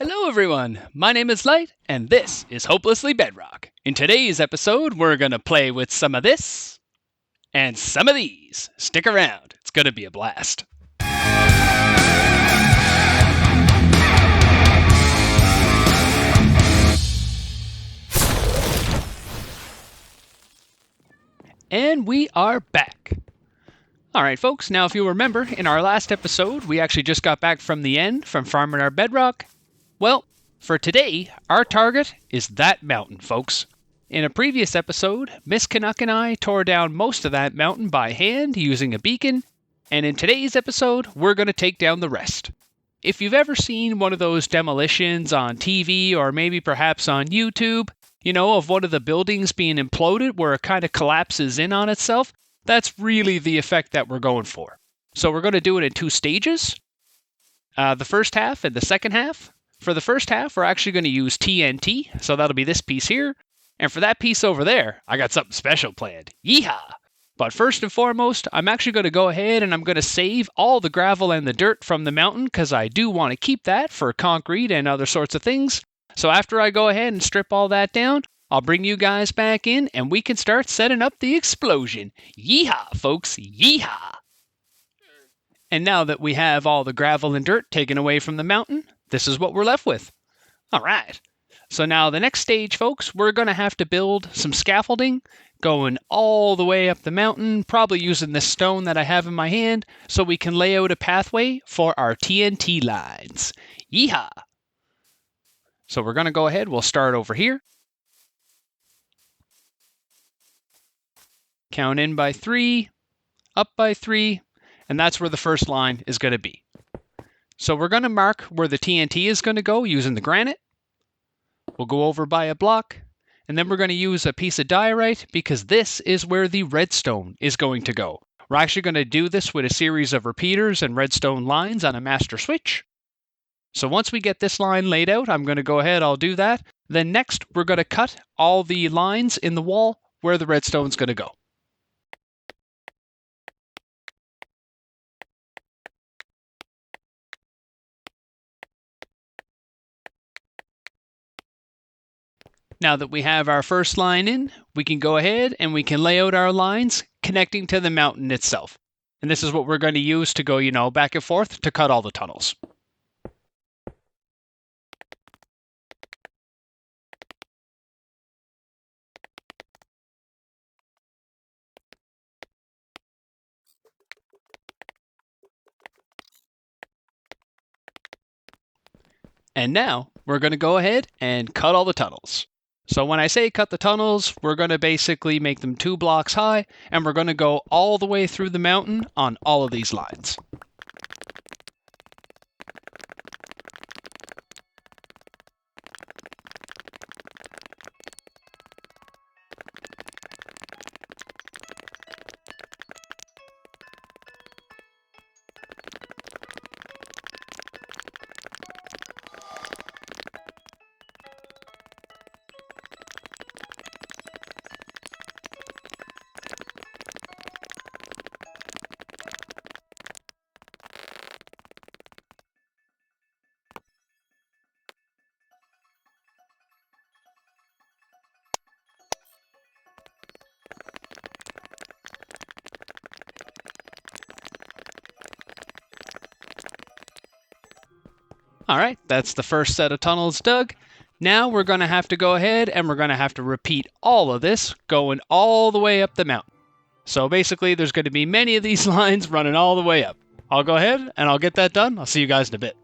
Hello everyone, my name is Light, and this is Hopelessly Bedrock. In today's episode, we're gonna play with some of this, and some of these. Stick around, it's gonna be a blast. And we are back. Alright folks, now if you remember, in our last episode, we actually just got back from the end, from farming our bedrock. Well, for today, our target is that mountain, folks. In a previous episode, Miss Canuck and I tore down most of that mountain by hand using a beacon, and in today's episode, we're going to take down the rest. If you've ever seen one of those demolitions on TV or maybe perhaps on YouTube, of one of the buildings being imploded where it kind of collapses in on itself, that's really the effect that we're going for. So we're going to do it in two stages, the first half and the second half. For the first half, we're actually going to use TNT, so that'll be this piece here. And for that piece over there, I got something special planned. Yeehaw! But first and foremost, I'm actually going to go ahead and I'm going to save all the gravel and the dirt from the mountain because I do want to keep that for concrete and other sorts of things. So after I go ahead and strip all that down, I'll bring you guys back in and we can start setting up the explosion. Yeehaw, folks, yeehaw! And now that we have all the gravel and dirt taken away from the mountain, this is what we're left with. All right. So now the next stage, folks, we're going to have to build some scaffolding going all the way up the mountain, probably using this stone that I have in my hand so we can lay out a pathway for our TNT lines. Yeehaw! So we're going to go ahead. We'll start over here. Count in by 3, up by 3, and that's where the first line is going to be. So we're going to mark where the TNT is going to go using the granite. We'll go over by a block, and then we're going to use a piece of diorite because this is where the redstone is going to go. We're actually going to do this with a series of repeaters and redstone lines on a master switch. So once we get this line laid out, I'm going to go ahead, I'll do that. Then next, we're going to cut all the lines in the wall where the redstone's going to go. Now that we have our first line in, we can go ahead and we can lay out our lines connecting to the mountain itself. And this is what we're going to use to go, back and forth to cut all the tunnels. And now we're going to go ahead and cut all the tunnels. So when I say cut the tunnels, we're going to basically make them 2 blocks high, and we're going to go all the way through the mountain on all of these lines. All right, that's the first set of tunnels dug. Now we're going to have to go ahead and we're going to have to repeat all of this going all the way up the mountain. So basically there's going to be many of these lines running all the way up. I'll go ahead and I'll get that done. I'll see you guys in a bit.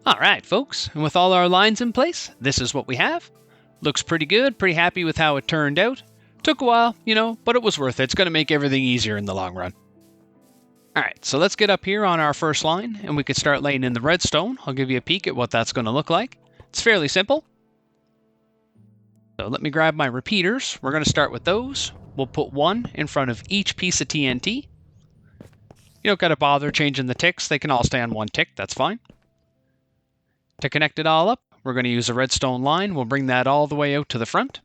All right, folks, and with all our lines in place, this is what we have. Looks pretty good, pretty happy with how it turned out. Took a while, but it was worth it. It's going to make everything easier in the long run. All right, so let's get up here on our first line, and we can start laying in the redstone. I'll give you a peek at what that's going to look like. It's fairly simple. So let me grab my repeaters. We're going to start with those. We'll put 1 in front of each piece of TNT. You don't got to bother changing the ticks. They can all stay on 1 tick. That's fine. To connect it all up, we're going to use a redstone line. We'll bring that all the way out to the front.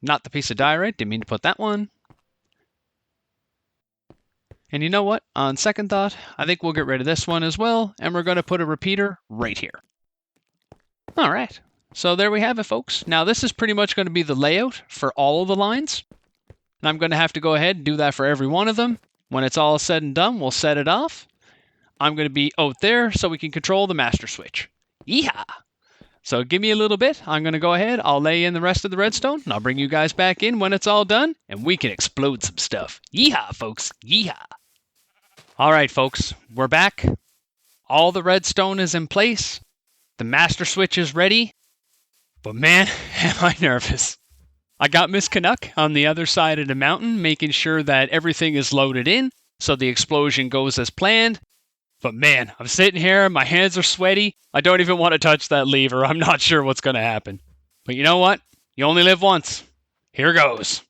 Not the piece of diorite. Didn't mean to put that one. And you know what? On second thought, I think we'll get rid of this one as well, and we're going to put a repeater right here. All right. So there we have it, folks. Now this is pretty much going to be the layout for all of the lines. And I'm going to have to go ahead and do that for every one of them. When it's all said and done, we'll set it off. I'm going to be out there so we can control the master switch. Yeehaw! So give me a little bit. I'm going to go ahead. I'll lay in the rest of the redstone, and I'll bring you guys back in when it's all done, and we can explode some stuff. Yeehaw, folks. Yeehaw. All right, folks. We're back. All the redstone is in place. The master switch is ready. But man, am I nervous. I got Miss Canuck on the other side of the mountain, making sure that everything is loaded in, so the explosion goes as planned. But man, I'm sitting here, my hands are sweaty. I don't even want to touch that lever. I'm not sure what's going to happen. But you know what? You only live once. Here goes.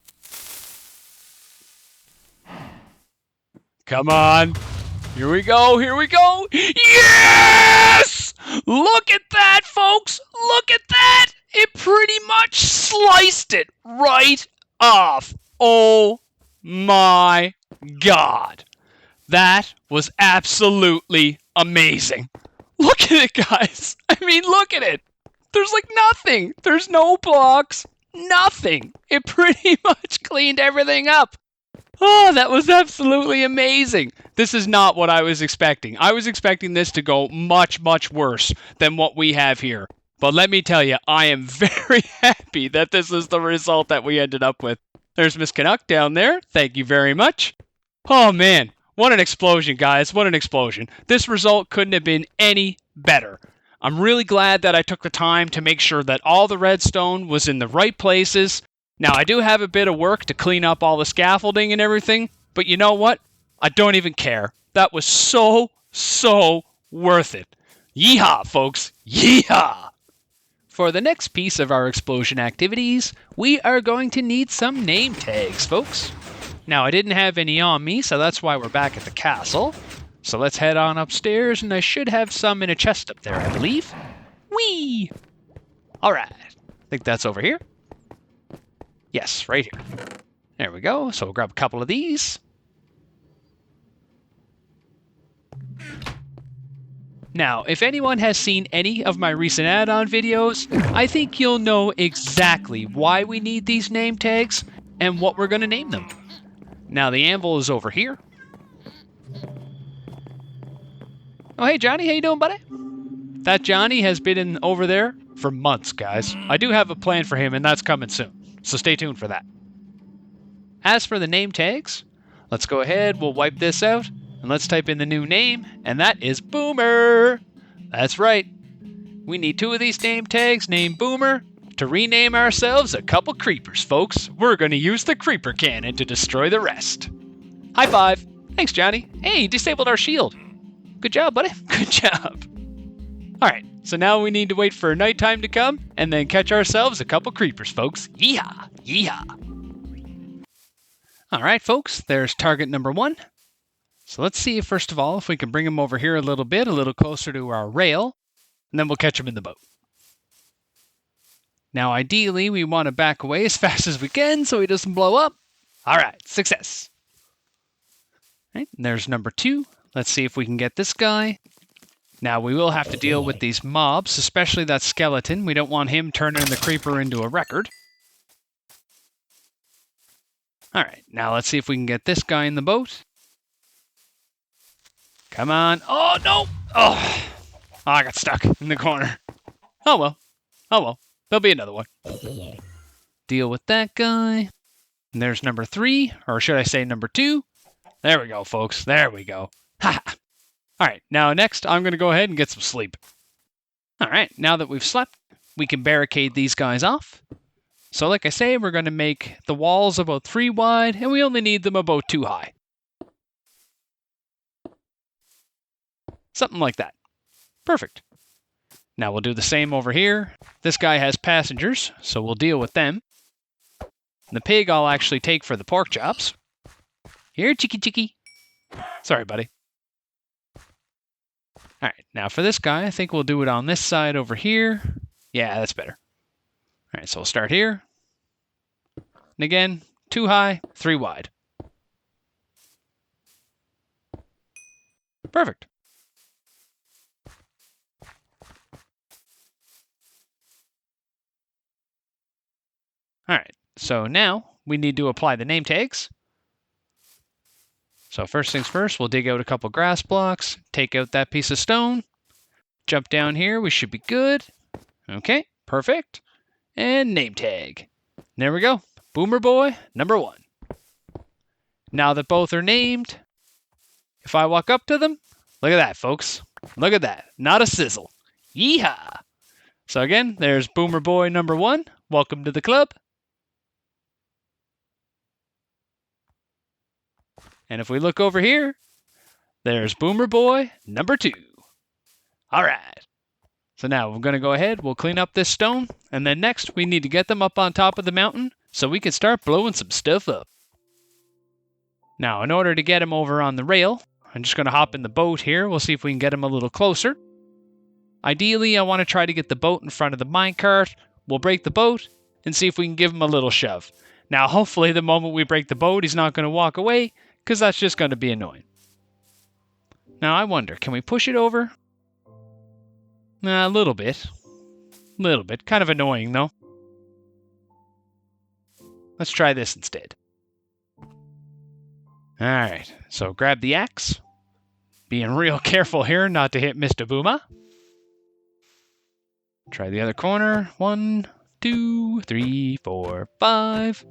Come on. Here we go. Here we go. Yes! Look at that, folks. Look at that. It pretty much sliced it right off. Oh my God. That was absolutely amazing. Look at it, guys. I mean, look at it. There's like nothing. There's no blocks. Nothing. It pretty much cleaned everything up. Oh, that was absolutely amazing. This is not what I was expecting. I was expecting this to go much, much worse than what we have here. But let me tell you, I am very happy that this is the result that we ended up with. There's Miss Canuck down there. Thank you very much. Oh, man. What an explosion, guys. What an explosion. This result couldn't have been any better. I'm really glad that I took the time to make sure that all the redstone was in the right places. Now, I do have a bit of work to clean up all the scaffolding and everything, but you know what? I don't even care. That was so worth it. Yeehaw, folks. Yeehaw! For the next piece of our explosion activities, we are going to need some name tags, folks. Now, I didn't have any on me, so that's why we're back at the castle. So let's head on upstairs, and I should have some in a chest up there, I believe. Whee! Alright, I think that's over here. Yes, right here. There we go, so we'll grab a couple of these. Now, if anyone has seen any of my recent add-on videos, I think you'll know exactly why we need these name tags and what we're going to name them. Now, the anvil is over here. Oh, hey, Johnny. How you doing, buddy? That Johnny has been over there for months, guys. I do have a plan for him, and that's coming soon. So stay tuned for that. As for the name tags, let's go ahead. We'll wipe this out, and let's type in the new name, and that is Boomer. That's right. We need 2 of these name tags named Boomer to rename ourselves a couple creepers, folks. We're going to use the creeper cannon to destroy the rest. High five. Thanks, Johnny. Hey, you disabled our shield. Good job, buddy. Good job. All right, so now we need to wait for nighttime to come and then catch ourselves a couple creepers, folks. Yeehaw. Yeehaw. All right, folks, there's target number 1. So let's see, first of all, if we can bring him over here a little bit, a little closer to our rail, and then we'll catch him in the boat. Now, ideally, we want to back away as fast as we can so he doesn't blow up. All right, success. All right, and there's number 2. Let's see if we can get this guy. Now, we will have to deal with these mobs, especially that skeleton. We don't want him turning the creeper into a record. All right, now let's see if we can get this guy in the boat. Come on. Oh, no. Oh, I got stuck in the corner. Oh, well. Oh, well. There'll be another one. Deal with that guy. And there's number 3, or should I say number 2? There we go, folks. There we go. Ha ha. All right, now next, I'm going to go ahead and get some sleep. All right, now that we've slept, we can barricade these guys off. So like I say, we're going to make the walls about 3 wide, and we only need them about 2 high. Something like that. Perfect. Now we'll do the same over here. This guy has passengers, so we'll deal with them. And the pig I'll actually take for the pork chops. Here, chicky. Sorry, buddy. All right, now for this guy, I think we'll do it on this side over here. Yeah, that's better. All right, so we'll start here. And again, 2 high, 3 wide. Perfect. All right, so now we need to apply the name tags. So first things first, we'll dig out a couple grass blocks, take out that piece of stone, jump down here, we should be good. Okay, perfect. And name tag. There we go. Boomer Boy number 1. Now that both are named, if I walk up to them, look at that, folks. Look at that. Not a sizzle. Yeehaw! So again, there's Boomer Boy number 1. Welcome to the club. And if we look over here, there's Boomer Boy number 2. All right. So now we're going to go ahead, we'll clean up this stone, and then next we need to get them up on top of the mountain so we can start blowing some stuff up. Now, in order to get him over on the rail, I'm just going to hop in the boat here. We'll see if we can get him a little closer. Ideally, I want to try to get the boat in front of the minecart. We'll break the boat and see if we can give him a little shove. Now, hopefully the moment we break the boat, he's not going to walk away, because that's just going to be annoying. Now, I wonder, can we push it over? A little bit. Kind of annoying, though. Let's try this instead. Alright, so grab the axe. Being real careful here not to hit Mr. Booma. Try the other corner. 1, 2, 3, 4, 5.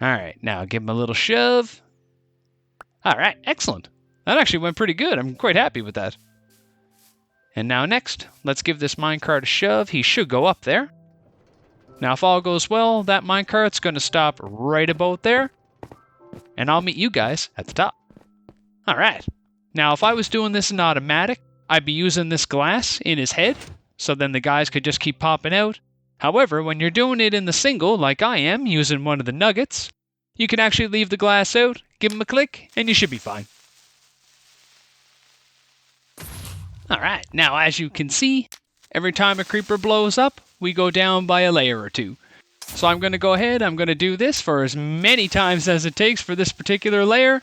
Alright, now give him a little shove. Alright, excellent. That actually went pretty good. I'm quite happy with that. And now next, let's give this minecart a shove. He should go up there. Now if all goes well, that minecart's going to stop right about there. And I'll meet you guys at the top. Alright. Now if I was doing this in automatic, I'd be using this glass in his head, so then the guys could just keep popping out. However, when you're doing it in the single, like I am, using one of the nuggets, you can actually leave the glass out, give him a click, and you should be fine. Alright, now as you can see, every time a creeper blows up, we go down by a layer or 2. So I'm going to go ahead, I'm going to do this for as many times as it takes for this particular layer.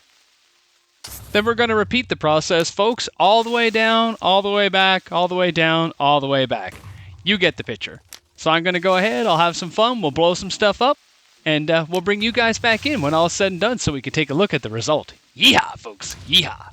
Then we're going to repeat the process, folks, all the way down, all the way back, all the way down, all the way back. You get the picture. So I'm going to go ahead, I'll have some fun, we'll blow some stuff up, and we'll bring you guys back in when all is said and done so we can take a look at the result. Yeehaw, folks, yeehaw.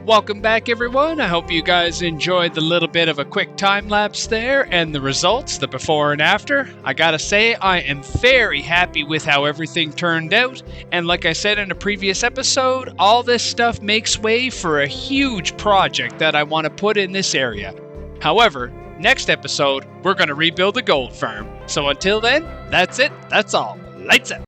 Welcome back, everyone. I hope you guys enjoyed the little bit of a quick time lapse there and the results, the before and after. I gotta say, I am very happy with how everything turned out. And like I said in a previous episode, all this stuff makes way for a huge project that I want to put in this area. However, next episode, we're going to rebuild the gold farm. So until then, that's it. That's all. Lights out.